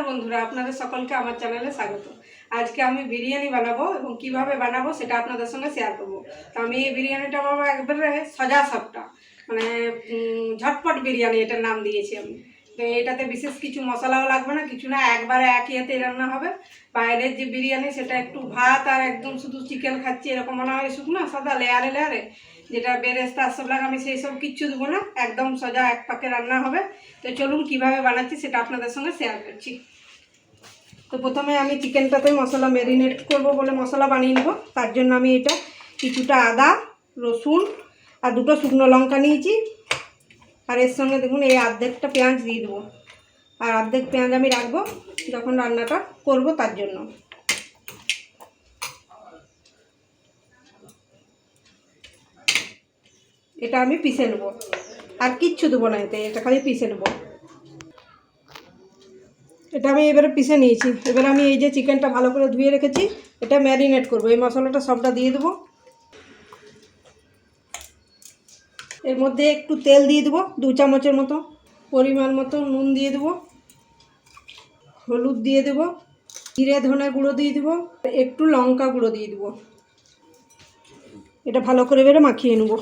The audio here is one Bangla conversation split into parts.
নমস্কার বন্ধুরা, আপনাদের সকলকে আমার চ্যানেলে স্বাগত। আজকে আমি বিরিয়ানি বানাবো এবং কিভাবে বানাবো সেটা আপনাদের সঙ্গে শেয়ার করব। তো আমি এই বিরিয়ানিটা বানাবো একবারে সোজা সাপটা, মানে ঝটপট বিরিয়ানি এটার নাম দিয়েছি আমি। তো এটাতে বিশেষ কিছু মশলাও লাগবে না, কিছু না, একবারে এক ইয়েতে রান্না হবে। বাইরের যে বিরিয়ানি সেটা একটু ভাত আর একদম শুধু চিকেন খাচ্ছি এরকম মনে হয়, শুকনো সাদা লেয়ারে লেয়ারে, যেটা বেরেস্তা সব লাগে, আমি সেই সব কিচ্ছু দেবো না, একদম সোজা এক পাকে রান্না হবে। তো চলুন কীভাবে বানাচ্ছি সেটা আপনাদের সঙ্গে শেয়ার করছি। তো প্রথমে আমি চিকেনটাতে মশলা ম্যারিনেট করব বলে মশলা বানিয়ে নেব। তার জন্য আমি এটা কিছুটা আদা, রসুন আর দুটো শুকনো লঙ্কা নিয়েছি। আর এর সঙ্গে দেখুন এই অর্ধেকটা পেঁয়াজ দিয়ে দেবো, আর অর্ধেক পেঁয়াজ আমি রাখবো যখন রান্নাটা করব তার জন্য। এটা আমি পিষে নেবো, আর কিচ্ছু দেবো না এতে, এটা খালি পিষে নেবো। এটা আমি এবারে পিষে নিয়েছি। এবারে আমি এই যে চিকেনটা ভালো করে ধুয়ে রেখেছি, এটা ম্যারিনেট করবো। এই মশলাটা সবটা দিয়ে দেবো। এর মধ্যে একটু তেল দিয়ে দেবো, 2 চামচের মতো, পরিমাণ মতো নুন দিয়ে দেবো, হলুদ দিয়ে দেবো, জিরে ধনে গুঁড়ো দিয়ে দেবো, একটু লঙ্কা গুঁড়ো দিয়ে দেবো। এটা ভালো করে এবারে মাখিয়ে নেবো।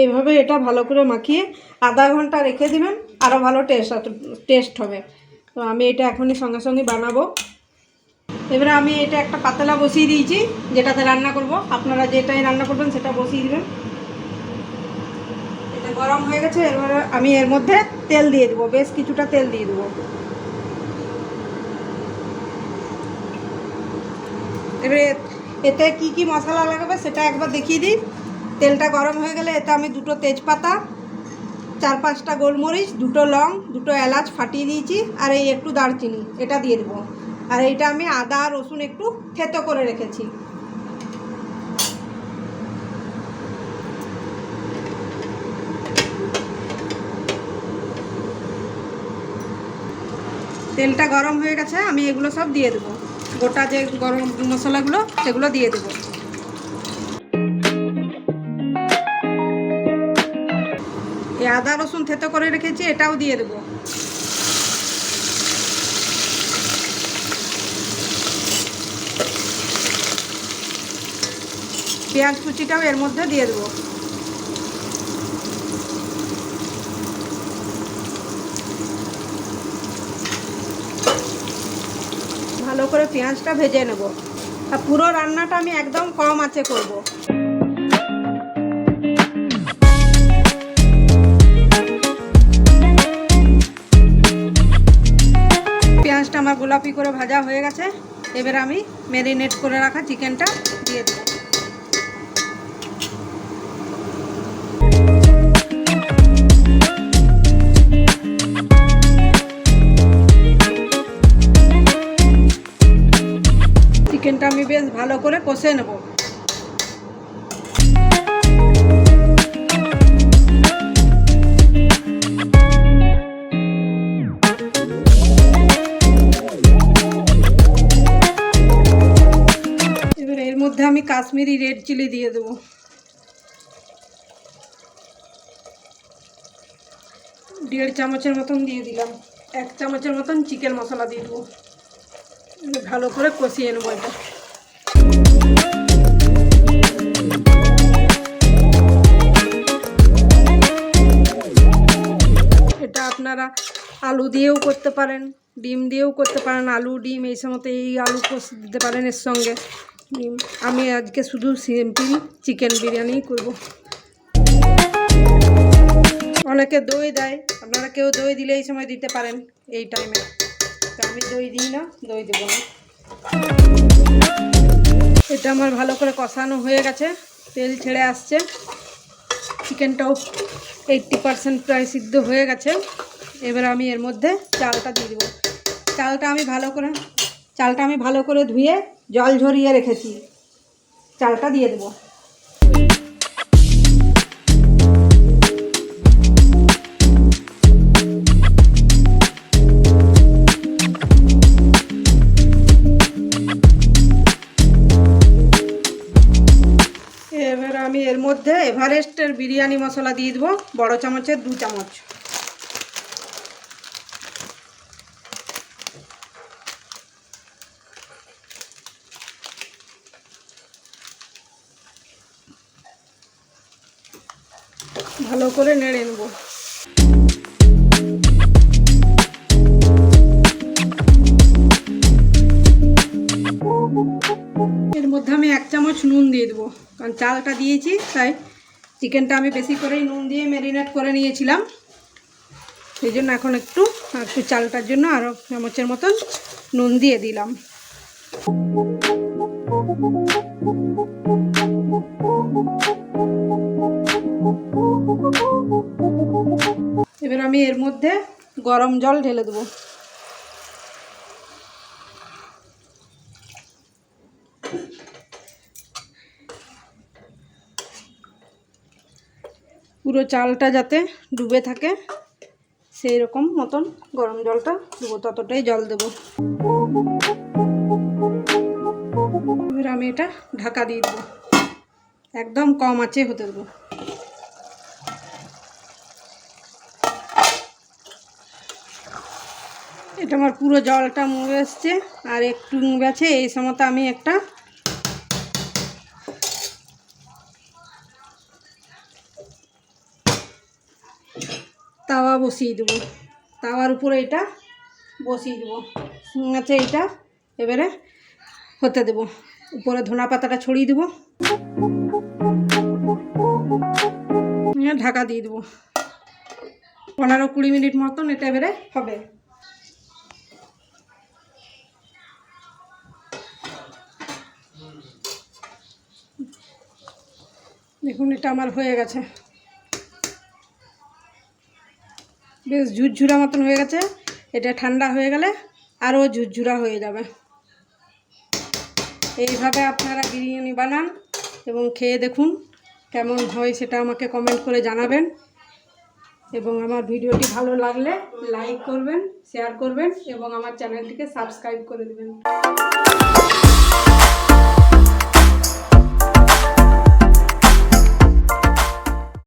এইভাবে এটা ভালো করে মাখিয়ে আধা ঘন্টা রেখে দিবেন, আরও ভালো টেস্ট হবে। তো আমি এটা এখনই সঙ্গে সঙ্গে বানাবো। এবারে আমি এটা একটা পাতলা বসিয়ে দিয়েছি যেটাতে রান্না করব। আপনারা যেটাই রান্না করবেন সেটা বসিয়ে দিবেন। এটা গরম হয়ে গেছে। এবারে আমি এর মধ্যে তেল দিয়ে দেবো, বেশ কিছুটা তেল দিয়ে দেবো। এবারে এতে কি কি মশলা লাগবে সেটা একবার দেখিয়ে দিই। তেলটা গরম হয়ে গেলে এতে আমি 2টো তেজপাতা, 4-5টা গোলমরিচ, 2টো লং, 2টো এলাচ ফাটিয়ে দিয়েছি, আর এই একটু দারচিনি, এটা দিয়ে দেবো। আর এইটা আমি আদা রসুন একটু থেতো করে রেখেছি। তেলটা গরম হয়ে গেছে, আমি এগুলো সব দিয়ে দেবো। গোটা যে গরম মশলাগুলো সেগুলো দিয়ে দেবো। এই আদা রসুন থেতো করে রেখেছি, এটাও দিয়ে দেবো। পেঁয়াজ কুচিটাও এর মধ্যে দিয়ে দেবো। ভালো করে পেঁয়াজটা ভেজে নেব। আর পুরো রান্নাটা আমি একদম কম আঁচে করব। পেঁয়াজটা আমার গোলাপি করে ভাজা হয়ে গেছে। এবার আমি ম্যারিনেট করে রাখা চিকেনটা দিয়ে দেবো। চিকেনটা আমি বেশ ভালো করে কষে নেব। এবার এর মধ্যে আমি কাশ্মীরি রেড চিলি দিয়ে দেবো। দেড় চামচের মতন দিয়ে দিলাম। 1 চামচের মতন চিকেন মশলা দিয়ে দেবো। ভালো করে কষিয়ে নেবো এটা। এটা আপনারা আলু দিয়েও করতে পারেন, ডিম দিয়েও করতে পারেন। আলু ডিম এই সময় এই আলু কষে দিতে পারেন এর সঙ্গে। আমি আজকে শুধু সিম্পল চিকেন বিরিয়ানি করব। অনেকে দই দেয়, আপনারা কেউ দই দিলে এই সময় দিতে পারেন এই টাইমে। তো আমি দই দিই না, দই দেবো না। এটা আমার ভালো করে কষানো হয়ে গেছে, তেল ছেড়ে আসছে। চিকেনটাও 80% প্রায় সিদ্ধ হয়ে গেছে। এবার আমি এর মধ্যে চালটা দিয়ে দেবো। চালটা আমি ভালো করে ধুয়ে জল ঝরিয়ে রেখেছি, চালটা দিয়ে দেবো। মধ্যে এভারেস্টের বিরিয়ানি মশলা দিয়ে দেবো, বড় চামচের 2 চামচ। ভালো করে নেড়ে নেব। এর মধ্যে আমি 1 চামচ নুন দিয়ে দেবো, কারণ চালটা দিয়েছি তাই চিকেনটা আমি বেশি করেই নুন দিয়ে ম্যারিনেট করে নিয়েছিলাম, সেই জন্য এখন একটু চালটার জন্য আরও চামচের মতন নুন দিয়ে দিলাম। এবার আমি এর মধ্যে গরম জল ঢেলে দেবো। পুরো চালটা যাতে ডুবে থাকে সেই রকম মতন গরম জলটা দেবো, ততটাই জল দেবো। এবার আমি এটা ঢাকা দিয়ে দেবো, একদম কম আঁচে হতে দেবো। এটা আমার পুরো জলটা মুড়ে এসছে, আর একটু গেছে। এই সময়তে আমি একটা তাওয়া বসিয়ে দেবো, তাওয়ার উপরে এটা বসিয়ে দেবো। আছে এটা এবারে হতে দেবো, উপরে ধনা পাতাটা ছড়িয়ে দেবো, ঢাকা দিয়ে দেবো। 15-20 মিনিট মতন এটা এবারে হবে। দেখুন এটা আমার হয়ে গেছে, বেশ ঝুরঝুরা মতন হয়ে গেছে। এটা ঠান্ডা হয়ে গেলে আরও ঝুরঝুরা হয়ে যাবে। এইভাবে আপনারা বিরিয়ানি বানান এবং খেয়ে দেখুন কেমন হয়, সেটা আমাকে কমেন্ট করে জানাবেন। এবং আমার ভিডিওটি ভালো লাগলে লাইক করবেন, শেয়ার করবেন এবং আমার চ্যানেলটিকে সাবস্ক্রাইব করে দেবেন।